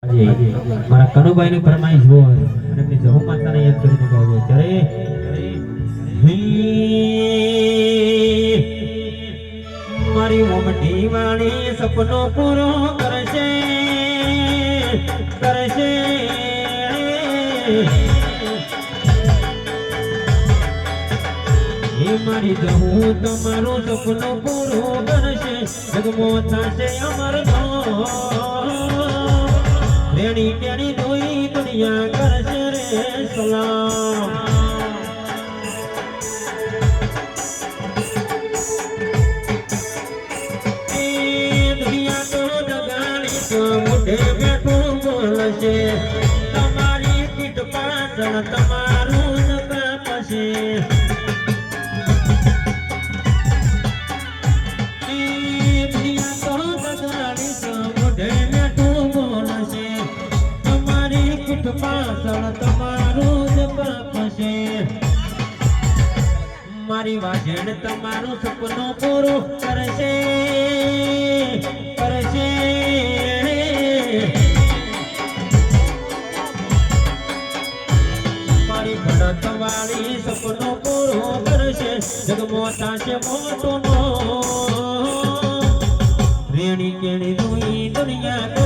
મારા કનુભાઈની ફરમાઈશ હોય અને એમની જહુ માતાને યાદ કરીને ગાવું ત્યારે મારી મોમટી વાળી સપનો પૂરો કરશે કરશે મારી જહુ તમારું સપનું પૂરું કરશે જગમો થશે અમર રેણી ટેણી જોઈ દુનિયા કરશે રે સલામ દુનિયા તો જગાડી તો મોઢે બેઠું બોલશે તમારી પીઠ પાછળ તમારું જ કાપશે મારી વાજણ તમારું સપનું પૂરું કરશે કરશે મારી ભડત વાળી સપનું પૂરું કરશે જગમો થશે મોટું રેણી કેણી જોઈ દુનિયા